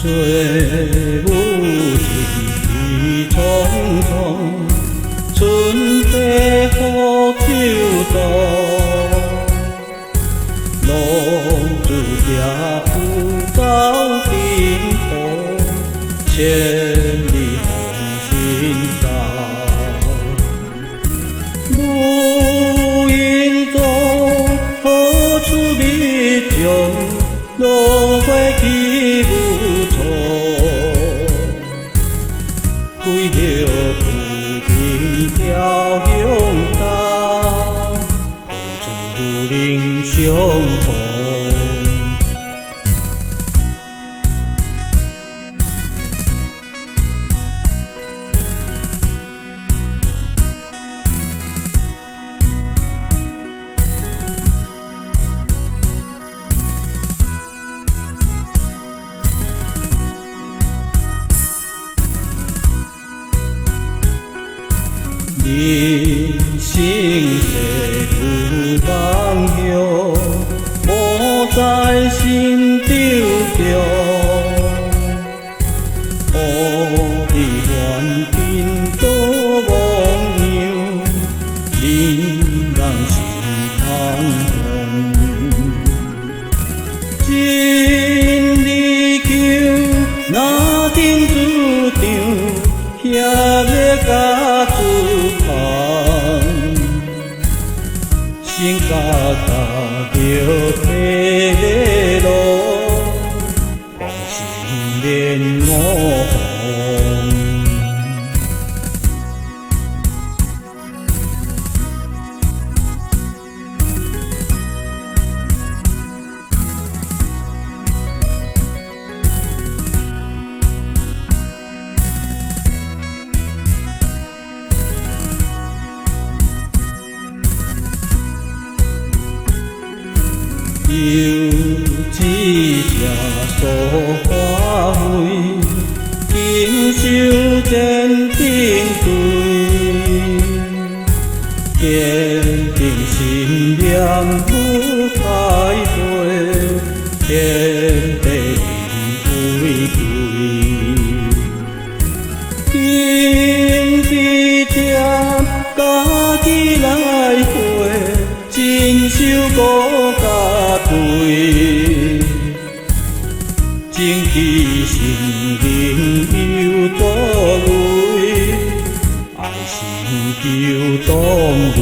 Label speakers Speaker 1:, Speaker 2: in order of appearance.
Speaker 1: 无情意匆匆，春风好秋冬。浪子家父走金途，千里红尘走。无影中，何处觅将？落花起无错，归了浮萍飘向东，何处人相逢？人生世有梦想，无在心中中。何必怨天多妄样，令人心怦动。真理求哪天注定，险要甲自心家家着退路，往心连我红。有一只梭花飞，经受千顶对，坚定信念不改变，天地人归归。天地间，家己来回，亲手顾家己，情义心灵有多累，爱心就当累。